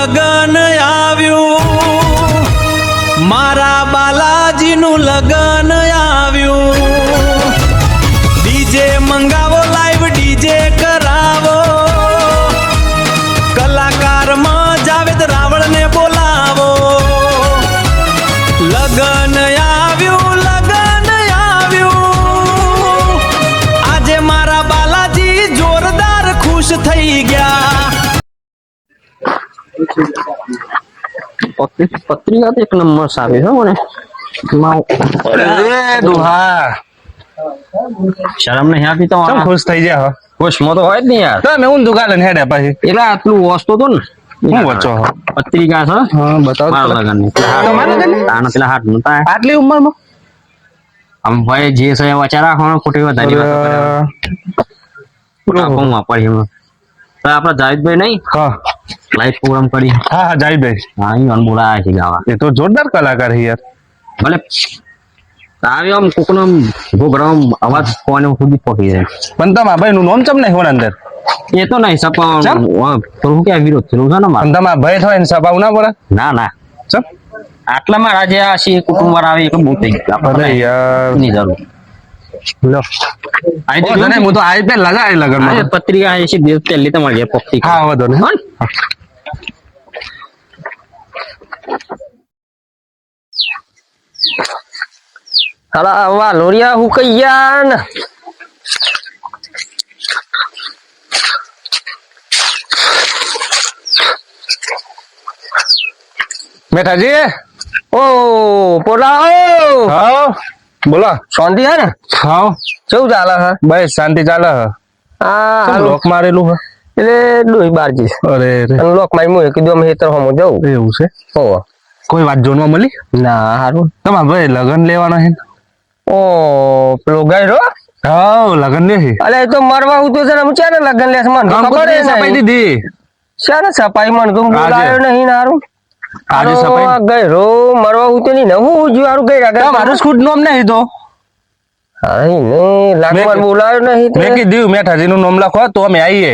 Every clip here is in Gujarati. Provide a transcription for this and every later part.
લગન આવ્યું, મારા બાલાજીનું લગન આવ્યું. ડીજે મંગાવો, લાઈવ ડીજે કરાવો, કલાકારમાં જાવેદ રાવળને બોલાવો. લગન આવ્યું, લગન આવ્યું, આજે મારા બાલાજી જોરદાર ખુશ થઈ ગયા. પત્રિકા તો એક નંબર સારી છે મને. શરમ નહીં આવતી તો ખુશ થઈ જાય. ખુશમાં તો હોય જ નહીં યાર. તમે હું દુકાન હેડે પછી એટલે આટલું વસ્તુ તો ને હું વચ્ચો પત્રિકા છે. હા બતાવો. મારા લગનની. પેલા હાથ નું તા આટલી ઉંમરમાં આમ ભાઈ જે છે વચા રાખવાનો, ખોટી વધારી વાતો વાપરી. તો આપડે જાવેદભાઈ નહીં હા લાઈવ પ્રોગ્રામ કરી. હા જાવેદભાઈ. હા અહીં બોલાયા છે ગાવા. એ તો જોરદાર કલાકાર છે યાર. ભલે આવ્યો આમ કોકનો ઘોઘરામ અવાજ કોને સુધી પહોંચી જાય. પણ તમારા ભાઈ નું નામ ચમ નહીં હોય અંદર? એ તો નહીં સપા થોડું ક્યાં વિરોધ થયેલું છે ને મારે. પણ તમારા ભાઈ થાય ને સભાવ ના પડે? ના ના ચમ આટલામાં રાજે આ છે કુટુંબ વાળા આવે એટલે બહુ થઈ ગયું. અરે યાર નહીં જરૂર. લો હું તો આવી પે લગાવી લગન પત્રિકા આવી છે દિવસ પહેલી તમારી જે પક્ષી. હા વધો ને હાલા વાહ લોરિયા હું કઈ ગયા ને મેઠાજી. ઓ પોલાઓ હા બોલો. શાંતિ હે ને? હા કેવું ચાલે હે? ભાઈ શાંતિ ચાલે હે. હા લોક મારેલું હે એટલે ડોઈ બાર જઈશ. અરે લોક મારી મુએ કીધું અમે હેતર હોમો જવું. એવું છે? હો કોઈ વાત જોનમાં મળી? ના હારું. તમારા ભાઈ લગન લેવાના છે? ઓ પેલો ગયરો હા લગન લે છે. અલે એ તો મરવા હું તો છે ને હું ચાને લગન લેસ મને ખબર હે સપાઈ દીધી. ચાને સપાઈ મને તો બોલાયો નહીં હારું. આજે સપાઈ ગયરો મરવા હું તો નહીં ને હું જો હારું ગઈ રાગા મારું ખુદ નામ નહીં તો હાઈ ને લાગવાર બોલાયો નહીં મેં કીધું મેઠાજી નું નામ લખો તો અમે આવીએ.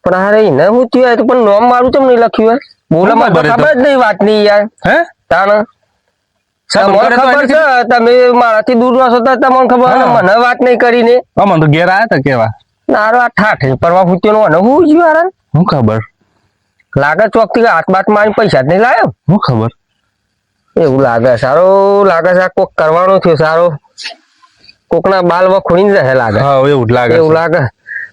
પણ હારે ને હું થયું તો પણ નામ મારું કેમ નહીં લખ્યું હે? બોલા મને ખબર જ નહીં વાત નહીં યાર. હે તાણ તમને ખબર છે તમે મારાથી દૂર રહો છો તો તમને ખબર મને વાત નહીં કરીને. અમને તો ઘેર આયા તા કેવા નારો આ ઠાઠ પરવા ફૂટ્યો નો હું જ્યું યાર. હું ખબર લાગે ચોક થી હાથ બાટ મારી પૈસા જ નહીં લાયો. હું ખબર એવું લાગે સારો લાગે છે કોક કરવાનો થયો સારો કોકના બાલ વખોડી રહે લાગે. હા એવું જ લાગે. એવું લાગે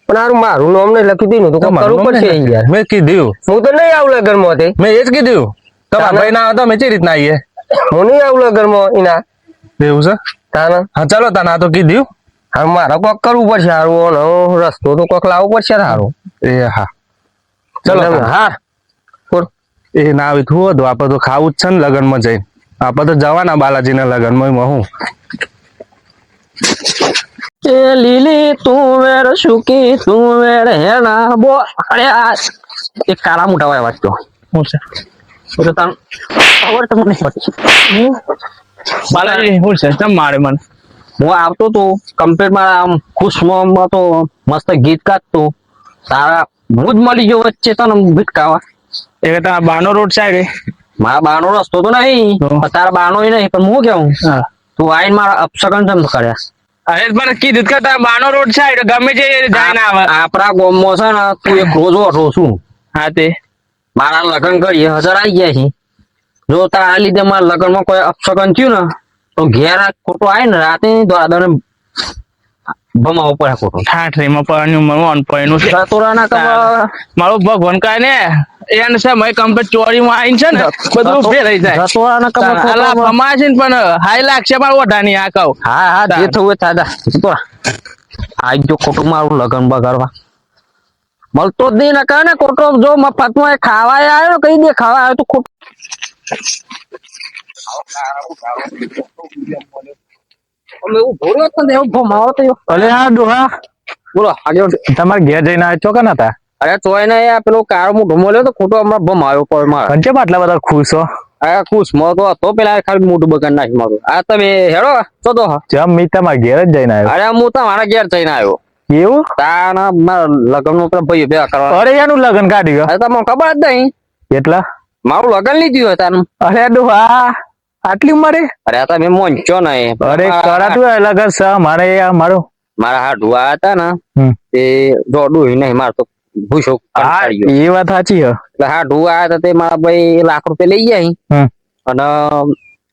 પણ હારું મારું નામ નહીં લખ્યું દીધું તો કરવું પડશે યાર. મેં કીધું હું તો નહીં આવું લગન માં. મેં એ જ કીધું તમારા ભાઈ ના હતા મેં કઈ રીતના આવીએ. હું નહીં આવું લગન માં એના. એવું છે? તાના હા ચાલો તાના તો કીધું હારું મારે કોક કરવું પડશે હારું રસ્તો તો કોક લાવવો પડશે હારું. એ હા ચલો હા એ ના આવી થયું હતું આપડે તો ખાવું જ છે ને લગન માં જઈને. આપડે તો જવાના બાલાજી ના લગન માં હું એ લીલી તું વેર સુકી તું વેર હેણા બો અરે આ એક કાળા મોટા વાય વાંચતો શું છે? તો તને ખબર તમને બાલાજી શું છે? કેમ મારે મને હું આવતો તો કમ્પ્લીટ મારા આમ ખુશમાં તો મસ્ત ગીત ગાતો તારા હું જ મળી ગયો વચ્ચે તને ભીટકાવા. એ તારા બાનો રોડ સાઈડ મારા બાનો રસ્તો તો નહીં તારા બાનો નહીં પણ હું કેવું તું આઈને મારા અપશગન કેમ કર્યા? અરે મને કીધું કે તારા બાનો રોડ સાઈડ ગમે છે જાય આવે. આપણા ગામમાં છે ને તું એક રોજ ઓઠો છું. હા તે મારા લગ્ન કરીએ 1000 આવી ગયા છે. જો તારા લીધે મારા લગ્ન માં કોઈ અપશગન થયું ને તો ઘેર ખોટો આવે ને રાતે દાદા ને ભમાવો પડે ખોટો. ઠાઠરીમાં પડ્યું મન પડ્યું છે તોરાના કમા મારું ભગવાન કાય ને એને છે મેં કમ્પ્લીટ ચોરીમાં આવીને છે ને બધું ફેરાઈ જાય. તોરાના કમા અલા ભમા છે ને પણ હાઈ લાગશે મારું ઓઢાની આ કહું. હા હા જે થવું દાદા તો આજ જો ખોટું મારું લગ્ન બગાડવા મળતો જ નહીં ને કહે ને ખોટો જો મફતમાં ખાવા આવ્યો કઈ દે ખાવા આવ્યો તો ખોટું. બોલો આગળ તમારે ઘેર જઈને આવ્યો છો કે નતા? અરે તોય ને પેલો કાળો મોઢો મળ્યો તો ખોટો હમણાં ભમાયો પર મારે. કેમ આટલા બધા ખુશ છો? અરે ખુશ માં તો હતો પેલા ખાલી મોઢું બગાડ નાખી મારું. આ તમે હેડો તો તો જમ મી તમારા ઘેર જ જઈને આવ્યો. અરે હું તમારા ઘેર જઈને આવ્યો. એવું? તાના મારા લગ્ન નો પેલા ભાઈ ભેગા કરવા. અરે એનું લગ્ન કાઢી ગયો. અરે તમને ખબર જ નહીં એટલા મારું લગન લીધું હોય તારું. અરે ડોહા આટલી ઉંમરે અરે આ તમે મોંચો ને અરે કરાતું હોય લગન છે મારે મારો મારા હાથ ધોવા હતા ને હમ. તે દોડું નહીં માર તો ભૂસો હા એ વાત સાચી હે એટલે હા ધોવા આવ્યા હતા તે મારા ભાઈ ₹1,00,000 લઈ ગયા હમ. અને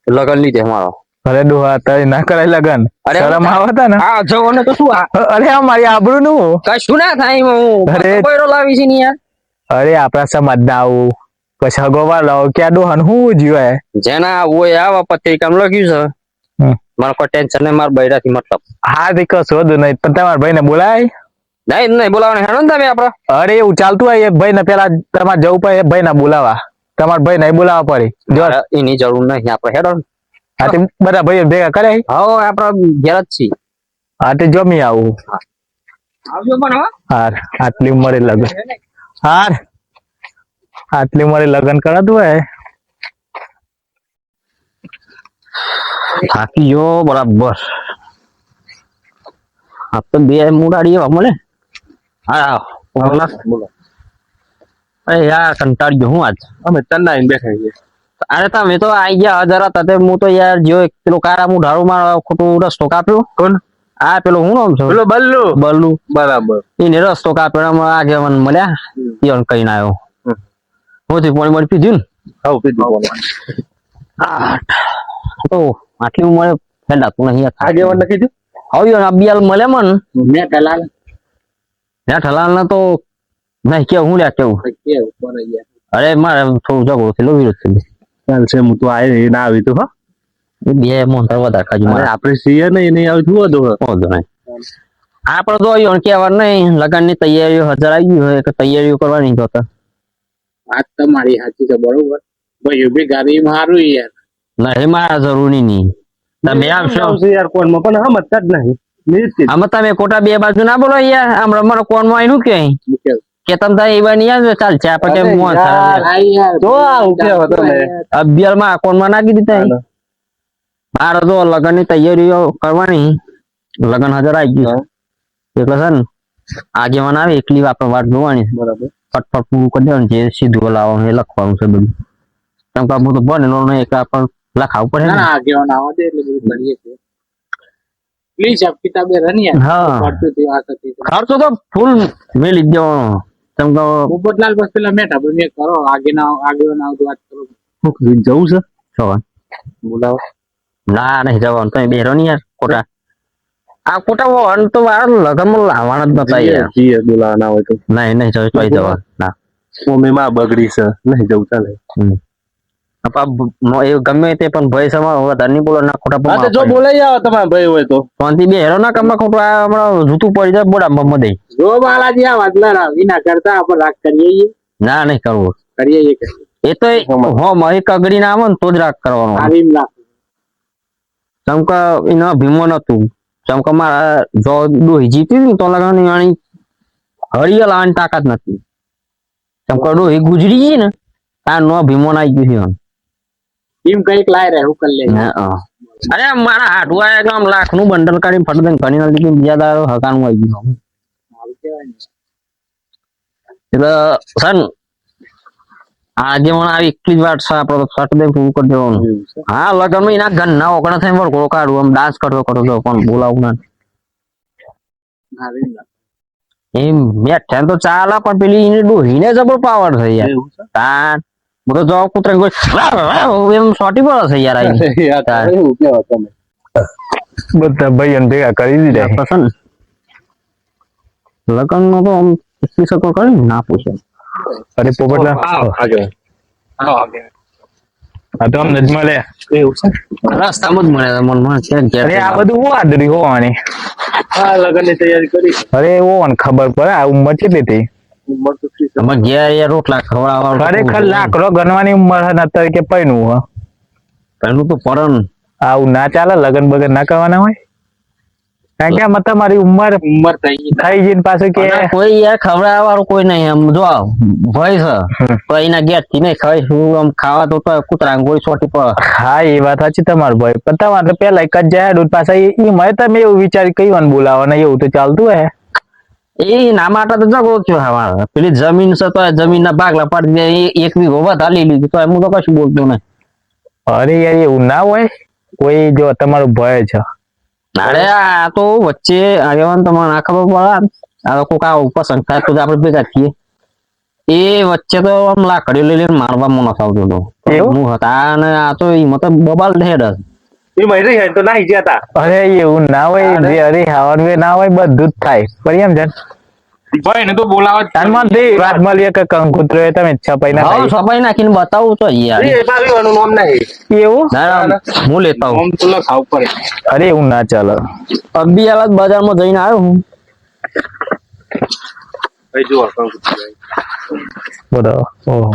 લગન લીધે મારો. અરે ડોહા તારે ના કરાય લગન અરે શરમ આવતા ને હા જવો તો શું અરે આ મારી આબરૂ નું કશું ના થાય હું અરે. કોયરો લાવી છે ને યાર. અરે આપણા સમાજ ના આવું પછી હગોવા લાવો ક્યાં ડોહન હું જીવાય જેના હોય આવા પત્રિકામાં લખ્યું છે હમ. મારે કોઈ ટેન્શન નહીં મારા બૈરાથી મતલબ. હા તે કશું વધુ નહીં પણ તમારા ભાઈ ને બોલાય નહીં બોલાવવાના હેડો ને તમે આપડે. અરે એવું ચાલતું હોય એક ભાઈ ને પેલા તમારે જવું પડે એક ભાઈ ના બોલાવા તમારા ભાઈ ને બોલાવવા પડે જો એની જરૂર નહીં આપડે હેડો ને. હા તે બધા ભાઈઓ ભેગા કરે હા આપડે ઘેર જ છીએ. હા તે જમી આવું આવજો પણ હો. હાર આટલી ઉંમરે લગન હાર આટલી ઉંમરે લગન કરાતું હોય થાકી ગયો બરાબર. આ તો બે મુડાડી એવા મળે. હા બોલો. અરે યાર કંટાળી ગયો હું આજ. અમે ચન્નાઈ બેઠા છીએ અરે તમે તો આઈ ગયા જરા તતે હું તો યાર જો પેલો કારા હું ઢાળું માં ખોટું રસ્તો કાપ્યો. કોણ આ પેલો હું નામ છે પેલો બલ્લુ બલ્લુ બરાબર એને રસ્તો કાપ્યો એમાં આજે મને મળ્યા ઈવન કહીને આવ્યો હું પાણી પીધું હવ કીધું ને તો આટલી ઉંમરે ફેંડાતું નહીં આગેવાન ને કીધું આવ્યો ને અબિયાલ મળે મને મેં ઠલાલ ને તો નહીં કેવું હું લ્યા કેવું અરે મારે થોડું ઝઘડો થયેલો વિરોધ થયેલો ચાલશે હું તો આવી ના આવી તું હા બે મોંઘા વધારે ખાજુ મારે આપણે સીએ નહીં નહીં આવી તું હતું વાંધો નહીં આપડે તો આવ્યો કહેવાનું નહીં લગન ની તૈયારીઓ હજાર આવી ગઈ હોય કે તૈયારીઓ કરવાની તો વાત તમારી સાચી છે બરોબર ભાઈ ઉભી ગાડી મારું યાર નહીં મારા જરૂરી નહીં તમે આવશો યાર કોણમાં પણ સમજતા જ નહીં આમાં તમે ખોટા બે બાજુ ના બોલો યાર આમ મારો કોણ માં આવીનું કે તમે તારે એવા નહીં આવે ચાલ છે આપણે તો આવું કેવો તમે અભિયાલ માં કોણ માં નાખી દીધા મારે તો લગન ની તૈયારીઓ કરવાની લગન હજાર આવી ગયું એટલે છે ને આગેવાન આવે એકલી આપણે વાત જોવાની બરાબર ફટફટ પૂરું કરી દેવાનું જે સીધું લાવવાનું એ લખવાનું છે બધું કેમ કે બધું બનેલો નહીં એક આપણે લખાવું પડે ના આગેવાન આવા દે એટલે બધું કરીએ છીએ પ્લીઝ આપ કિતાબે રનિયા હા પડતું તે વાત હતી ખર્ચો તો ફૂલ મેલી જ દેવાનો કેમ કે પોપટલાલ બસ પેલા મેઠા ભાઈ મેં કરો આગેવાન આવ વાત કરો જવું છે જવાનું બોલાવો ના નહીં જવાનું તમે બેરો નહીં યાર ખોટા આ ખોટા વહન તો મારા લગનમાં લાવવાના જ નતા યાર જીએ બોલાવા ના હોય તો નહીં જવું તો જવાનું ના મમ્મી માં બગડી છે નહીં જવું ચાલે એ ગમે તે પણ ભાઈ સમા વધારે નહીં બોલો ના ખોટા હા તો જો બોલાઈ આવો તમારા ભાઈ હોય તો ફોનથી બે હેરો ના કામમાં ખોટું આ હમણાં જૂતું પડી જાય બોડા મમ્મ દઈ જો બાલાજી આ વાત લડાવી ના કરતા આપણે રાગ કરીએ ના નહીં કરવું કરીએ એ તો હો મારી કગડી ના આવે ને તો જ રાગ કરવાનો આવીમ લાખ ચમકા એના ભીમો નતું ચમકા મારા જો ડોહી જીતી ને તો લગાવવાની વાણી હરિયલ આવવાની તાકાત નથી ચમકા ડોહી ગુજરી ગઈ ને આ નો ભીમો ના આવી ગયું એમ કઈક લાય રહે હું કરી લે છે અરે મારા હાડું આયા આમ લાખ નું બંડલ કાઢી ફટ દઈને ઘણી ના લીધી બીજા દાડો હકાનું આવી ગયું એટલે સન આજે મને આવી એકલી જ વાત છે આપડે તો ફટ દઈને પૂરું કરી દેવાનું હા લગન માં એના ઘર ના ઓગણા થઈને વળગોળો કાઢું આમ ડાન્સ કરતો પણ બોલાવું ના આવીમ લાખ એમ મેઠે તો ચાલે પણ પેલી એની ડોહીને જબર પાવર છે યાર તાન હું તો જો કૂતરા કોઈ એમ સોટી પડે છે યાર એવું કેવો તમે બધા ભાઈઓ ભેગા કરી દીધા પસંદ લગન નો તો આમ એકલી સકો કરી ના પૂછે અરે પોપટલા આ તો અમને જ મળે એવું છે રસ્તામાં જ મળે મન અરે આ બધું હું આદરી હોવાની હા લગન ની તૈયારી કરી અરે હોવાને ખબર પડે આ ઉંમર કેટલી થઈ ઘેર યાર રોટલા ખવડાવવા ખરેખર લાકડો ગણવાની ઉંમર છે અત્યારે કે પૈનું હ પેલું તો પડન આવું ના ચાલે લગન બગન ના કરવાના હોય કારણ કે આમાં તમારી ઉંમર ઉંમર થઈ ગઈ થઈ જઈને પાછું કે કોઈ યાર ખવડાવવા વાળું કોઈ નહીં આમ જો ભય છે તો એના ગેસ થી નહીં ખાય શું આમ ખાવા તો કૂતરા ગોળી છોટી પડે હા એ વાત સાચી તમારું ભાઈ પણ તમારે પેલા એક જ જાય પાછા એ મળે તમે એવું વિચારી કઈ વાર બોલાવવાના એવું તો ચાલતું હે એ ના માટે તો જગો થયો હવા પેલી જમીન છે તો જમીન ના ભાગલા પાડી દે એક વીઘો વધારે લઈ લીધું તો હું તો કશું બોલતો નહીં. અરે યાર એવું ના હોય કોઈ જો તમારું ભય છે અરે આ તો વચ્ચે આગેવાન તમારે ના ખબર પડે આ કોક આવું પસંદ થાય તો જ આપણે ભેગા થઈએ. એ વચ્ચે તો આમ લાકડીઓ લઈ લઈને મારવામાં નતો આવતો હતો. એવું? હું હતા અને આ તો એ મતલબ બબાલ ઢેર જ. અરે એવું ના હોય જે અરે હવાનું ના હોય બધું જ થાય પણ એમ છે તાનમાં દે વાત મળીએ કે કંકુતરો એ તમે છપાઈ ના હા થાય સફાઈ નાખીને બતાવું તો યાર. એવું ના, હું લેતા આવું. અરે એવું ના ચાલે અબી હાલત બજારમાં જઈને આવ્યો હું. બરાબર ઓહો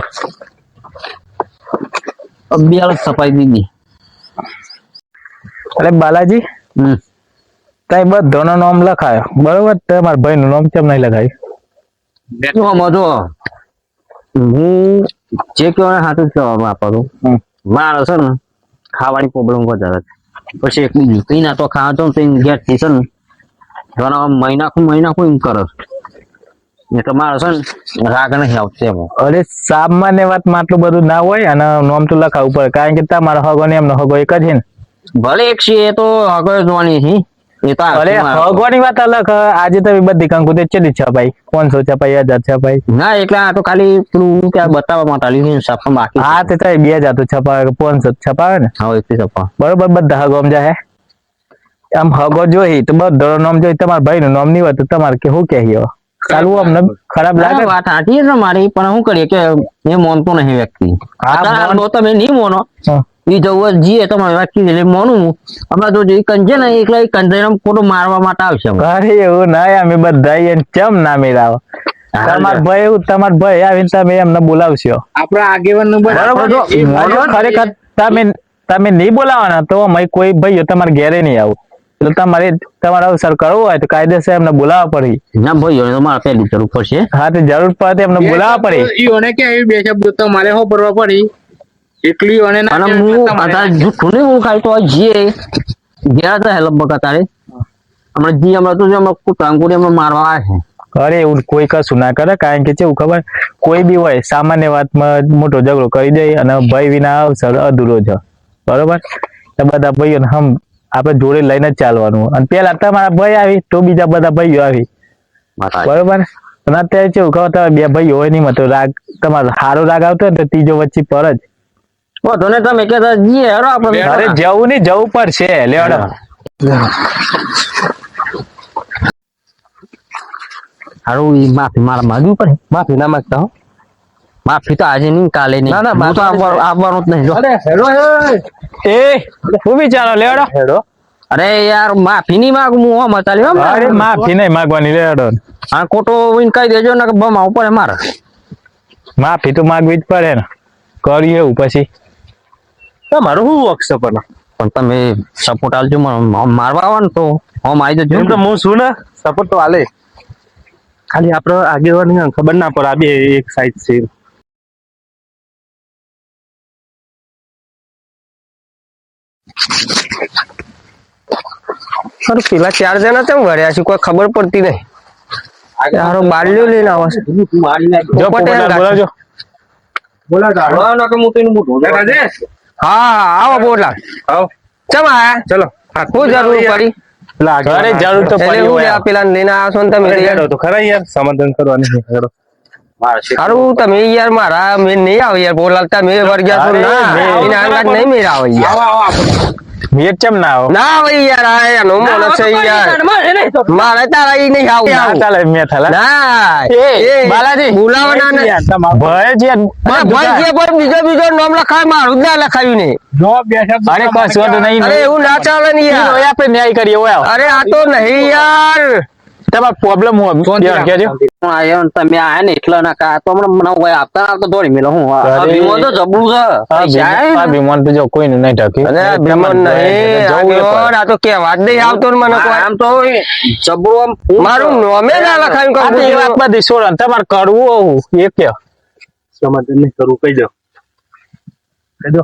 અબી હાલત સફાઈ દીધી. અરે બાલાજી તઈ બધોનો નામ લખાયો બરોબર તમારા ભાઈ નું નામ કેમ નહીં લખાયું જો મજો હું જે કહેવાય હાથું જ જવાબ આપું છું. મારે છે ને ખાવાની પ્રોબ્લેમ વધારે છે. પછી એક બીજું કઈ ના તો ખાવા તો ગેસ થી છે ને ઘણા મહિના એમ કરે એટલે મારે છે ને રાગ નહીં આવશે એમ. અરે સામાન્ય વાત માં આટલું બધું ના હોય અને નામ તો લખાવવું પડે કારણ કે તમારો હગો ને એમનો હગો એક જ છે ને ભલે એક છે એ તો આગળ જોવાની છે એ તો અરે હગવાની વાત અલગ આજે તમે બધી કંકુતે ચેલી છપાઈ 500 છપાઈ 1000 છપાઈ ના એટલે આ તો ખાલી પેલું ત્યાં બતાવવા માટે આલી છાપવા બાકી. હા તે 2000 તો છપાવે 500 છપાવે ને હા એટલી છાપવા બરોબર બધા હગો સમજા હે આમ હગો જોઈ તો બધો નામ જોઈ તમારા ભાઈ નું નામ નહીં હોય તો તમારે કે શું કહેજો ચાલુ અમને ખરાબ લાગે વાત સાચી છે મારી પણ શું કરીએ કે એ માનતો નહીં વ્યક્તિ. હા, તો તમે નહીં માનો એ જવું જીએ તમારે વ્યક્તિ એટલે માનું હું હમણાં તો જે કંજે ને એકલા કંજે ખોટો મારવા માટે આવશે. અરે એવું ના અમે બધા એને ચમ ના મેળાવો તમારા ભાઈ આવીને તમે એમને બોલાવશો આપડા આગેવાન નું બરોબર ખરેખર તમે નહીં બોલાવાના તો અમે કોઈ ભાઈઓ તમારે ઘેરે નહીં આવું એટલે તમારે અવસર કરવો હોય તો કાયદેસર એમને બોલાવવા પડે. ના ભાઈ તો મારે પહેલી જરૂર પડશે. હા તો જરૂર પડે એમને બોલાવવા પડે. ઈઓને કે આવી બે શબ્દો તો મારે હો પરવા પડી એટલી ઓને ના અને હું અત્યારે જૂઠું નહીં હું ખાલી તો જે ગયા હતા હેલ્પ બકા તારે હમણાં જી હમણાં તો હમણાં કુટાંગુડી હમણાં મારવા આવે છે. અરે એવું કોઈ કશું ના કરે કારણ કે કેવું ખબર કોઈ બી હોય સામાન્ય વાતમાં મોટો ઝઘડો કરી દે અને ભાઈ વિના અવસર અધૂરો છે બરોબર તો બધા ભાઈઓને આપણે જોડે લઈને જ ચાલવાનું અને પેલા તમારા ભાઈ આવી તો બીજા બધા ભાઈઓ આવી બરોબર અને અત્યારે કેવું ખબર તમે બે ભાઈઓ હોય નહીં તો રાગ તમારો સારો રાગ આવતો હોય તો ત્રીજો વચ્ચે પર જ તો ને તમે કહેતા જીએ હેરો આપણે અરે જવું નહીં જવું પડશે લેવડો હારું ઈ માફી મારા માંગવી પડે. માફી ના માંગતા હો માફી તો આજે નહીં કાલે નહીં. ના, હું તો આવવાનું જ નહીં જો. એ શું વિચારો લેવડો હેડો અરે યાર માફી નહીં માંગુ હું હો મચાલ્યો અરે માફી નહીં માંગવાની લેવડો હા ખોટો વિન કહી દેજો ને બમ આવું પડે મારે. માફી તો માંગવી જ પડે ને કર્યું એવું પછી તમારું શું વખશે પણ તમે સપોર્ટ આલજો મારવા આવો ને તો હું આવી જજો. એમ તો હું શું ને સપોર્ટ તો આલે ખાલી આપડે આગેવાની ખબર ના પડે આ બે એક સાઈડ છે પેલા 4 જણા કેમ ઘડ્યા છે કોઈ ખબર પડતી નહીં. યારો બાલ્યો લઈને આવે છે. જો બોલાજો હા આવો બોલા આવો ચમ આયા ચલો શું જરૂર પડી અરે જરૂર તો પડી હોય પેલા લઈને આવો છો ને તમે હેડો તો ખરા યાર સમાધાન કરવાની છે હેડો સારું તમે યાર મારા મેં નહીં આવે યાર બોલાવતા મેં વર્ગ્યા છો ના એના અંગાત નહીં મેર આવે યાર મેં ચમ ના આવો ના ભાઈ યાર આ એનો મોનો છે યાર મારે તારા ઈ નહીં આવું ના ચાલે મેં થાલા ના એ બાલાજી બોલાવવાના ને ભય છે ભાઈ જે પર બીજો નામ લખાય મારું જ ના લખાયું ને અરે કશું નહીં અરે એવું ના ચાલે ને યાર આપણે ન્યાય કરીએ હોય અરે આ તો નહીં યાર તમારો પ્રોબ્લેમ હોય કેજો આયો તમે આયા ને એટલા ના કા તો હમણાં મને કોઈ આપતા આવતો દોડી મેલો હું આ વિમાન તો જબરું છે આ વિમાન તો જો કોઈને નહીં ઢકી અરે વિમાન નહીં આ તો કેવા જ નહીં આવતો ને મને કોઈ આમ તો જબરું આમ મારું નામે ના લખાયું આ તો એ વાત બધી છોડો તમારે કરવું એ કે સમાધાન નહીં કરવું કહી દો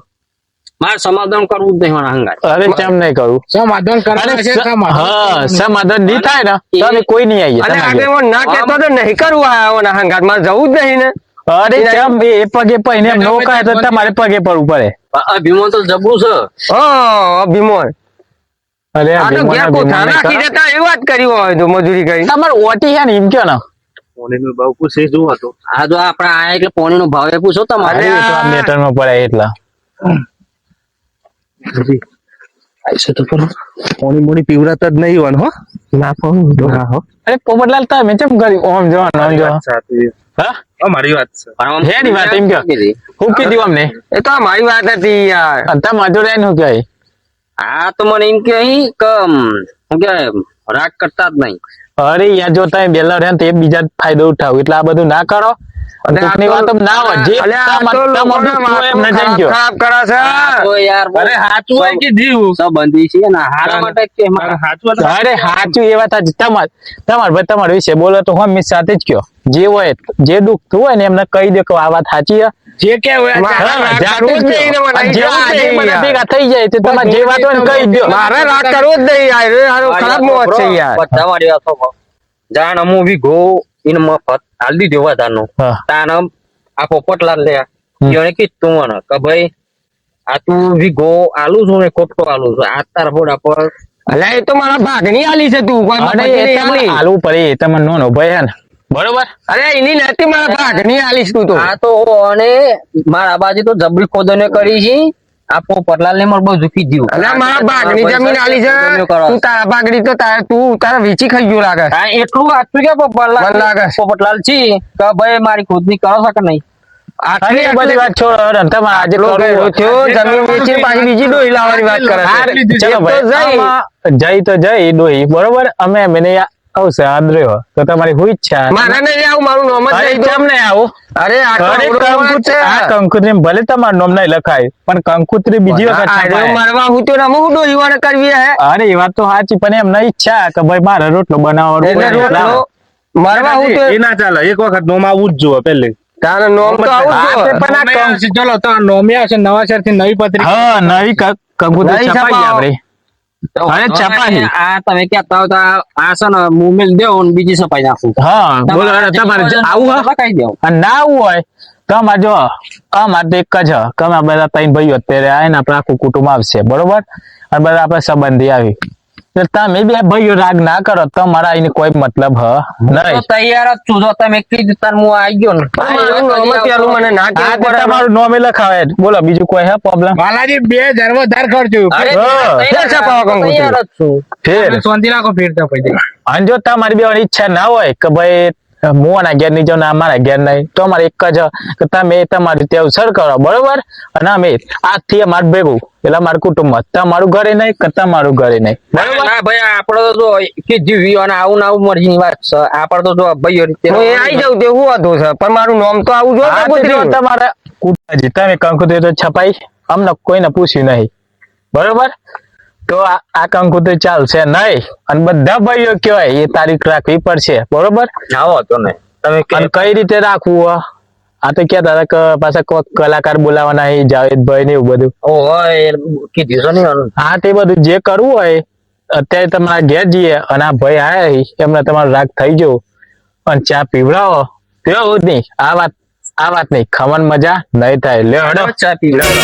મારે સમાધાન કરવું જ નહીં મારા હંગાત. અરે કેમ નહીં કરું સમાધાન કરવા અરે છે હા સમાધાન નહીં થાય ને તો અમે કોઈ નહીં આવીએ અને તમારે ઘેર. આગળ ના કહેતો તો નહીં કરવું આના હંગાત મારે જવું જ નહીં ને. અરે કેમ એ પગે પડીને એમ નો કહે તો તમારે પગે પડવું પડે. અભિમાન તો જબરું છે. અભિમાન અરે આ તો ભીમો ઘેર ના કોઠા ભીમો નહીં નાખી કરો. દેતા એ વાત કરી હોય તો મજૂરી કરી. તમારે ઓટી છે ને એમ કયો ને આ જો આપણે આયા એટલે પાણીનો ભાવ એ પૂછો તમારે. અરે એ તો આ મેટરમાં પડે એટલા પીવરાતા જ નહીં હોય હો. ના પણ અરે પોપટલાલ તમે કેમ કર્યું ઓમ જો આમ જો હા અમારી વાત છે. હે ની વાત એમ કયો હું કીધું અમને એ તો મારી વાત હતી યાર. તમે મજૂર આવીને શું કહે આ તો મને એમ કે શું કે રાગ કરતા જ નહીં. અરે યાર જો તમે બેલા રહ્યા ને તો એ બીજા જ ફાયદો ઉઠાવો એટલે આ બધું ના કરો દુઃખની વાત એમ ના હોય જે તમારું દુઃખ હોય એમ ન જાણી ગયો. ખરાબ કરે છે. તો યાર અરે સાચું હોય કે જીવ સંબંધી છે ને હારા માટે જ કે મારા. સાચું અરે સાચું એ વાત સાચી તમારા વિશે બોલો તો હું સાથે જ કયો જે હોય જે દુઃખ હોય ને એમને કહી દો કે આ વાત સાચી છે. જે કે હોય હા, જાતે જ કરવું જ નહીં ને કયો. મને. અને જે જવું જ આજે નહીં બધા યાર. ભેગા થઈ જાય તો તમારે જે વાત હોય ને કહી દો. મારે રાગ કરવો જ નહીં યાર. એ હારો ખરાબ મોત છે યાર. બધા મારી વાતો જાણ અમુ વીઘો ઇન મફત હાલ દીધો વધારનો હા. તાન આ પોપટલાલ લે એને કીધું મને કે ભાઈ આ તું વીઘો આલુ છું ને ખોટો આલુ છું આ તારા ફોડા પર. અલ્યા એ તો મારા ભાગની આલી છે તું કોઈ અને મફતની એ નહીં તમારે આલી. હાલવું પડે એ તમારે નો ભાઈ હે ને બરોબર અરે એની નથી મારા ભાગની આલીશ તું તો. આ તો અને મારા બાજુ તો જબરી ખોદને કરી છે. આ પોપટલાલ ને મારે બધું કીધું. અલ્યા મારા ભાગની જમીન આલી છે. તું તારા ભાગની તો તું તારા વેચી ખાઈ ગયો લાગે. હા એટલું આટલું કે પોપટલાલ છે કે ભાઈ મારી ખોદની કરો શકે નહીં. અરે એ બધી વાત છોડો ને તમારે આજે કરવું હોય તો જમીન વેચીને પાછી બીજી ડોહી લાવવાની વાત કરે છે. ચલો ભાઈ આમાં જઈ તો જઈ ડોહી બરોબર અમે મને આવશે આદર્યો તો તમારી હું ઈચ્છા મારે નહીં આવું મારું નામ જ અરે નહીં દો. કેમ નહીં આવું અરે આ અરે કંકુતરી છે. આ કંકુતરી ભલે તમારું નામ નહીં લખાય પણ કંકુતરી બીજી વખત આ છપાય. મારવા હું તો રમું ડોહી વાળા કરવી હે. અરે એ વાત તો સાચી પણ એમ નહીં ઈચ્છા કે ભાઈ મારે રોટલો બનાવવાનો એટલે રોટલો મારવા હું તો એ ના ચાલે એક વખત નોમ આવવું જ જોઈએ પેલે. તારા નામ તો આવું હા, જ તે પણ આ નોમે આવશે, ચલો તો નોમે આવશે નવાસર થી નવી પત્રિકા. હા નવી કંકુતરી નહીં છપાઈ છપાવો. આપણે અરે છપાઈ આ તમે કહેતા હો તો આ છે ને મુમેલ દેવો ને બીજી સપાઈ નાખું. હા બોલો અરે તમારે આવું હા લખાઈ દેવું. અને ના આવું હોય તો અમારે જો અમારે તો એક જ હ કે અમે બધા ત્રણ ભાઈઓ અત્યારે આવે ને આપણે આખું કુટુંબ આવશે બરોબર અને બધા આપણે સંબંધી આવી એટલે તમે બે ભાઈઓ રાગ ના કરો તો મારા આઈને કોઈ મતલબ હ નહીં. તૈયાર જ છું જો તમે કીધું તાર હું આવી ગયો ને. મને ના આ તો તમારું નોમે લખાવે બોલો બીજું કોઈ હે પ્રોબ્લેમ બાલાજી 2000 વધારે ખર્ચો. તૈયાર જ છું. ફેર શાંતિ રાખો ફેરતા પૈસા. અને જો તમારી બે ઈચ્છા ના હોય કે ભાઈ હું આના ઘેર નહીં જાઉં ને અમારા ઘેર નહીં તો અમારે એક જ કે તમે તમારી રીતે અવસર કરો બરોબર અને અમે આજથી અમારું ભેગું એટલે અમારું કુટુંબ તમારું ઘરે નહીં કે તમારું ઘરે નહીં ના ભાઈ આપડે તો જો કે જીવી અને આવું ના આવું મરજી ની વાત છે. આપડે તો જો ભાઈઓ રીતે આવી જાવ તે હું હતું છે પણ મારું નામ તો આવું હા, તે જો તમારા કુટાજી તમે કંકુતરી તો છપાઈ અમને કોઈને પૂછ્યું નહીં બરોબર તો આ કંકુતરી ચાલશે નહીં અને બધા ભાઈઓ કહેવાય એ તારીખ રાખવી પડશે બરોબર આવો તો ને તમે અને કઈ રીતે રાખવું હો? આ તો કહેતા હતા કે પાછા કોઈ કલાકાર બોલાવાના છે જાવેદભાઈ ને એવું બધું ઓય કીધું છે ને. હા તે બધું જે કરવું હોય અત્યારે તમારા ઘેર જઈએ અને આ ભાઈ આયા છે, એમને તમારો રાગ થઈ ગયો અને ચા પીવડાવો તેવું જ નહીં આ વાત નહીં ખમણ મજા નહીં થાય લે હડો ચા પીવડાવો.